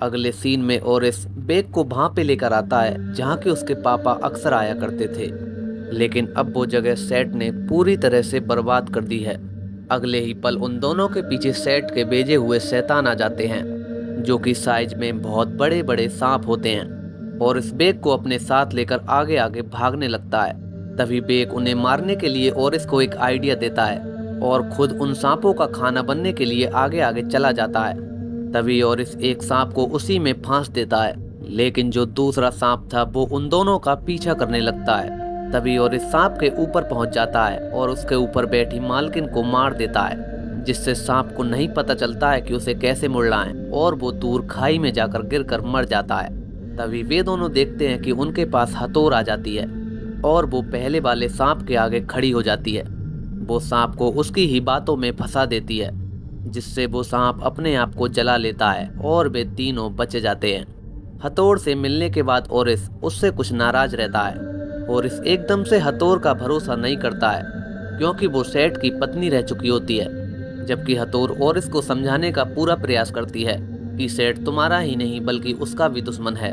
अगले सीन में ओरिस बेक को वहां पे लेकर आता है जहां के उसके पापा अक्सर आया करते थे, लेकिन अब वो जगह सेट ने पूरी तरह से बर्बाद कर दी है। अगले ही पल उन दोनों के पीछे सेट के भेजे हुए शैतान आ जाते हैं, जो कि साइज में बहुत बड़े बड़े सांप होते हैं, और इस बेक को अपने साथ लेकर आगे आगे भागने लगता है। तभी बेक उन्हें मारने के लिए ओरिस को एक आइडिया देता है और खुद उन सांपों का खाना बनने के लिए आगे आगे चला जाता है। तभी ओरिस एक सांप को उसी में फांस देता है, लेकिन जो दूसरा सांप था वो उन दोनों का पीछा करने लगता है। तभी ओरिस सांप के ऊपर पहुंच जाता है और उसके ऊपर बैठी मालकिन को मार देता है, जिससे सांप को नहीं पता चलता है कि उसे कैसे मुड़ना है, और वो दूर खाई में जाकर गिरकर मर जाता है। तभी वे दोनों देखते हैं कि उनके पास हथौड़ आ जाती है और वो पहले वाले सांप के आगे खड़ी हो जाती है। वो सांप को उसकी ही बातों में फंसा देती है, जिससे वो सांप अपने आप को जला लेता है और वे तीनों बच जाते हैं। हथौड़ से मिलने के बाद ओरिस उससे कुछ नाराज रहता है। ओरिस एकदम से हथौड़ का भरोसा नहीं करता है, क्योंकि वो सेठ की पत्नी रह चुकी होती है, जबकि हथौड़ ओरिस को समझाने का पूरा प्रयास करती है कि सेठ तुम्हारा ही नहीं बल्कि उसका भी दुश्मन है।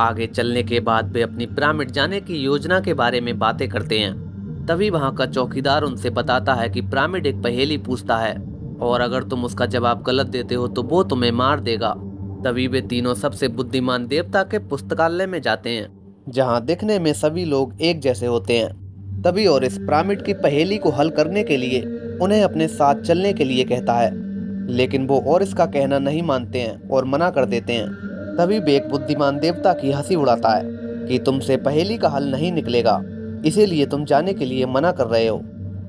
आगे चलने के बाद वे अपनी पिरामिड जाने की योजना के बारे में बातें करते हैं। तभी वहां का चौकीदार उनसे बताता है कि पिरामिड एक पहेली पूछता है और अगर तुम उसका जवाब गलत देते हो तो वो तुम्हें मार देगा। तभी वे तीनों सबसे बुद्धिमान देवता के पुस्तकालय में जाते हैं, जहां दिखने में सभी लोग एक जैसे होते हैं। तभी ओरिस पिरामिड की पहेली को हल करने के लिए उन्हें अपने साथ चलने के लिए कहता है, लेकिन वो ओरिस का कहना नहीं मानते हैं और मना कर देते हैं। तभी बेक बुद्धिमान देवता की हंसी उड़ाता है कि तुमसे पहेली का हल नहीं निकलेगा, इसीलिए तुम जाने के लिए मना कर रहे हो।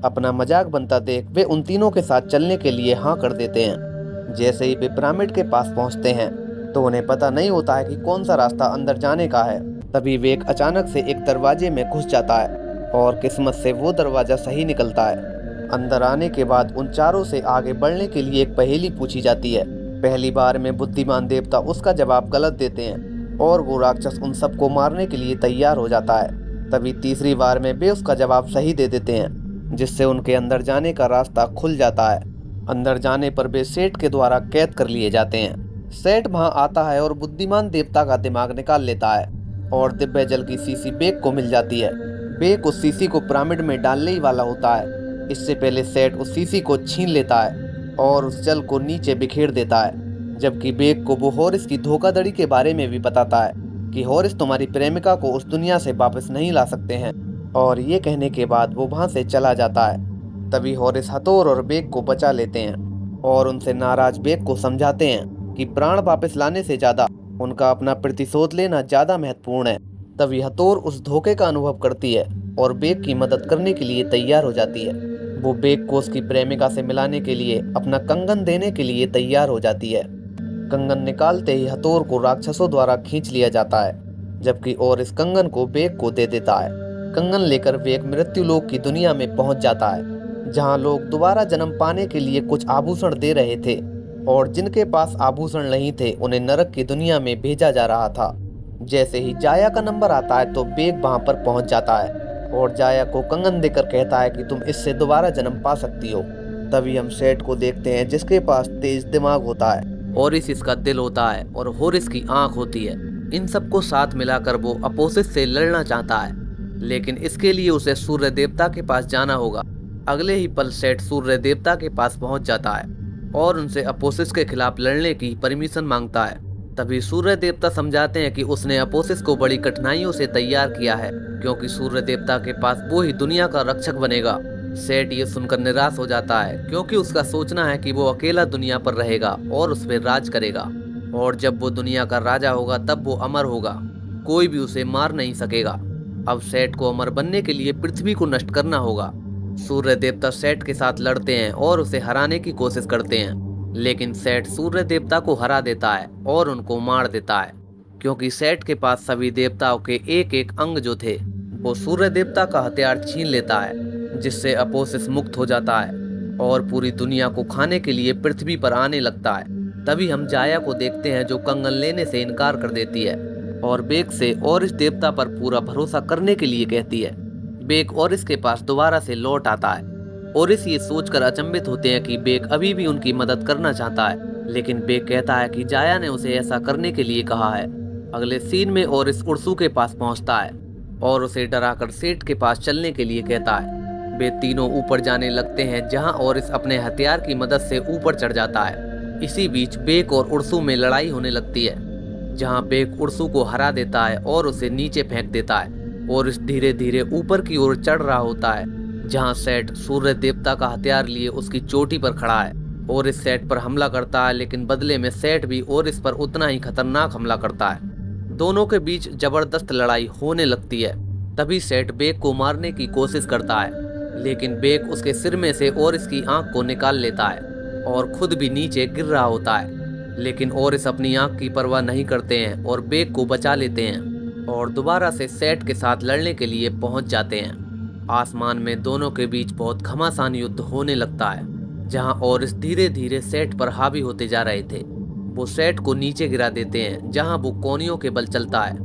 अपना मजाक बनता देख वे उन तीनों के साथ चलने के लिए हाँ कर देते हैं। जैसे ही वे पिरामिड के पास पहुंचते हैं तो उन्हें पता नहीं होता है कि कौन सा रास्ता अंदर जाने का है। तभी वे अचानक से एक दरवाजे में घुस जाता है और किस्मत से वो दरवाजा सही निकलता है। अंदर आने के बाद उन चारों से आगे बढ़ने के लिए एक पहेली पूछी जाती है। पहली बार में बुद्धिमान देवता उसका जवाब गलत देते हैं और वो राक्षस उन सबको मारने के लिए तैयार हो जाता है। तभी तीसरी बार में वे उसका जवाब सही दे देते हैं, जिससे उनके अंदर जाने का रास्ता खुल जाता है। अंदर जाने पर वे सेठ के द्वारा कैद कर लिए जाते हैं। सेठ वहां आता है और बुद्धिमान देवता का दिमाग निकाल लेता है और दिव्य जल की शीशी बेक को मिल जाती है। बेक उस शीशी को पिरामिड में डालने ही वाला होता है। इससे पहले सेठ उस शीशी को छीन लेता है और उस जल को नीचे बिखेर देता है, जबकि बेक को वो हॉरिस की धोखाधड़ी के बारे में भी बताता है कि हॉरिस तुम्हारी प्रेमिका को उस दुनिया से वापस नहीं ला सकते हैं, और ये कहने के बाद वो वहां से चला जाता है। तभी हॉरिस हथौड़ और बेक को बचा लेते हैं और उनसे नाराज बेक को समझाते हैं कि प्राण वापस लाने से ज्यादा उनका अपना प्रतिशोध लेना ज्यादा महत्वपूर्ण है। तभी हथौड़ उस धोखे का अनुभव करती है और बेक की मदद करने के लिए तैयार हो जाती है। वो बेक को उसकी प्रेमिका से मिलाने के लिए अपना कंगन देने के लिए तैयार हो जाती है। कंगन निकालते ही हथौड़ को राक्षसों द्वारा खींच लिया जाता है, जबकि और इस कंगन को बेक को दे देता है। कंगन लेकर बेक मृत्युलोक की दुनिया में पहुंच जाता है, जहां लोग दोबारा जन्म पाने के लिए कुछ आभूषण दे रहे थे, और जिनके पास आभूषण नहीं थे उन्हें नरक की दुनिया में भेजा जा रहा था। जैसे ही जाया का नंबर आता है तो बेक वहां पर पहुंच जाता है और जाया को कंगन देकर कहता है कि तुम इससे दोबारा जन्म पा सकती हो। तभी हम सेठ को देखते हैं, जिसके पास तेज दिमाग होता है, ओरिस इसका दिल होता है और हॉरिस की आंख होती है। इन सबको साथ मिलाकर वो अपोसिस से लड़ना चाहता है, लेकिन इसके लिए उसे सूर्य देवता के पास जाना होगा। अगले ही पल सेठ सूर्य देवता के पास पहुंच जाता है और उनसे अपोसिस के खिलाफ लड़ने की परमिशन मांगता है। तभी सूर्य देवता समझाते हैं कि उसने अपोसिस को बड़ी कठिनाइयों से तैयार किया है, क्योंकि सूर्य देवता के पास वो ही दुनिया का रक्षक बनेगा। सेठ ये सुनकर निराश हो जाता है, क्योंकि उसका सोचना है कि वो अकेला दुनिया पर रहेगा और उस पर राज करेगा, और जब वो दुनिया का राजा होगा तब वो अमर होगा, कोई भी उसे मार नहीं सकेगा। अब सेठ को अमर बनने के लिए पृथ्वी को नष्ट करना होगा। सूर्य देवता सेठ के साथ लड़ते हैं और उसे हराने की कोशिश करते हैं, लेकिन सेठ सूर्य देवता को हरा देता है और उनको मार देता है, क्योंकि सेठ के पास सभी देवताओं के एक एक अंग जो थे वो सूर्य देवता का हथियार छीन लेता है, जिससे अपोसिस मुक्त हो जाता है और पूरी दुनिया को खाने के लिए पृथ्वी पर आने लगता है। तभी हम जाया को देखते हैं, जो कंगन लेने से इनकार कर देती है और बेक से और इस देवता पर पूरा भरोसा करने के लिए कहती है। बेक और इसके पास दोबारा से लौट आता है और इस ये सोचकर अचंभित होते हैं कि बेक अभी भी उनकी मदद करना चाहता है, लेकिन बेक कहता है कि जाया ने उसे ऐसा करने के लिए कहा है। अगले सीन में ओरिस उर्सू के पास पहुंचता है और उसे डराकर सेठ के पास चलने के लिए कहता है। वे तीनों ऊपर जाने लगते हैं, जहां ओरिस अपने हथियार की मदद से ऊपर चढ़ जाता है। इसी बीच बेक और उर्सू में लड़ाई होने लगती है, जहां बेक उर्सू को हरा देता है और उसे नीचे फेंक देता है। और इस धीरे धीरे ऊपर की ओर चढ़ रहा होता है, जहां सेठ सूर्य देवता का हथियार लिए उसकी चोटी पर खड़ा है और इस सेठ पर हमला करता है। लेकिन बदले में सेठ भी और इस पर उतना ही खतरनाक हमला करता है। दोनों के बीच जबरदस्त लड़ाई होने लगती है। तभी सेठ बेक को मारने की कोशिश करता है, लेकिन बेक उसके सिर में से और इसकी आंख को निकाल लेता है और खुद भी नीचे गिर रहा होता है। लेकिन ओरिस अपनी आंख की परवाह नहीं करते हैं और बेक को बचा लेते हैं और दोबारा से सेठ के साथ लड़ने के लिए पहुंच जाते हैं। आसमान में दोनों के बीच बहुत घमासान युद्ध होने लगता है, जहां ओरिस धीरे धीरे सेठ पर हावी होते जा रहे थे। वो सेठ को नीचे गिरा देते हैं, जहां वो कोनियों के बल चलता है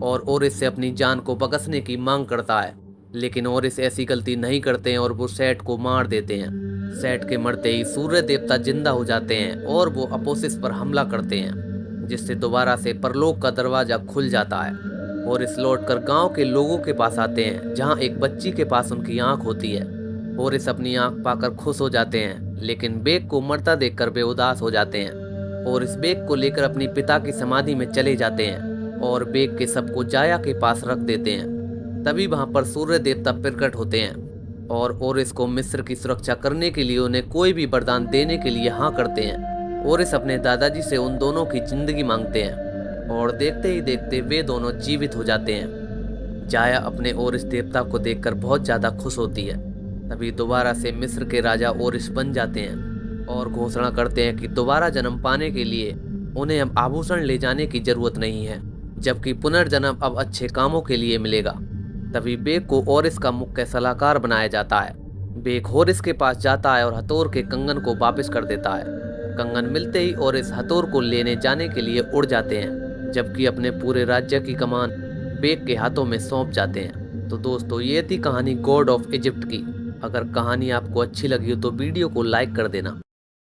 और ओरिस से अपनी जान को बख्शने की मांग करता है। लेकिन ओरिस ऐसी गलती नहीं करते हैं और वो सेठ को मार देते हैं। सेठ के मरते ही सूर्य देवता जिंदा हो जाते हैं और वो अपोसिस पर हमला करते हैं, जिससे दोबारा से परलोक का दरवाजा खुल जाता है। और इस लौट कर गाँव के लोगों के पास आते हैं, जहाँ एक बच्ची के पास उनकी आंख होती है। और इस अपनी आंख पाकर खुश हो जाते हैं, लेकिन बेक को मरता देखकर वे उदास हो जाते हैं और इस बेक को लेकर अपने पिता की समाधि में चले जाते हैं और बेक के सबको जाया के पास रख देते हैं। तभी वहां पर सूर्य देवता प्रकट होते हैं और ओरिस को मिस्र की सुरक्षा करने के लिए उन्हें कोई भी वरदान देने के लिए हाँ करते हैं। ओरिस अपने दादाजी से उन दोनों की जिंदगी मांगते हैं और देखते ही देखते वे दोनों जीवित हो जाते हैं। जाया अपने ओरिस देवता को देखकर बहुत ज्यादा खुश होती है। तभी दोबारा से मिस्र के राजा ओरिस बन जाते हैं और घोषणा करते हैं कि दोबारा जन्म पाने के लिए उन्हें अब आभूषण ले जाने की जरूरत नहीं है, जबकि पुनर्जन्म अब अच्छे कामों के लिए मिलेगा। तभी बेक को ओरिस का मुख्य सलाहकार बनाया जाता है। बेक होरिस के पास जाता है और हथौर के कंगन को वापस कर देता है। कंगन मिलते ही ओरिस हथौर को लेने जाने के लिए उड़ जाते हैं, जबकि अपने पूरे राज्य की कमान बेक के हाथों में सौंप जाते हैं। तो दोस्तों, ये थी कहानी गॉड ऑफ इजिप्ट की। अगर कहानी आपको अच्छी लगी हो तो वीडियो को लाइक कर देना।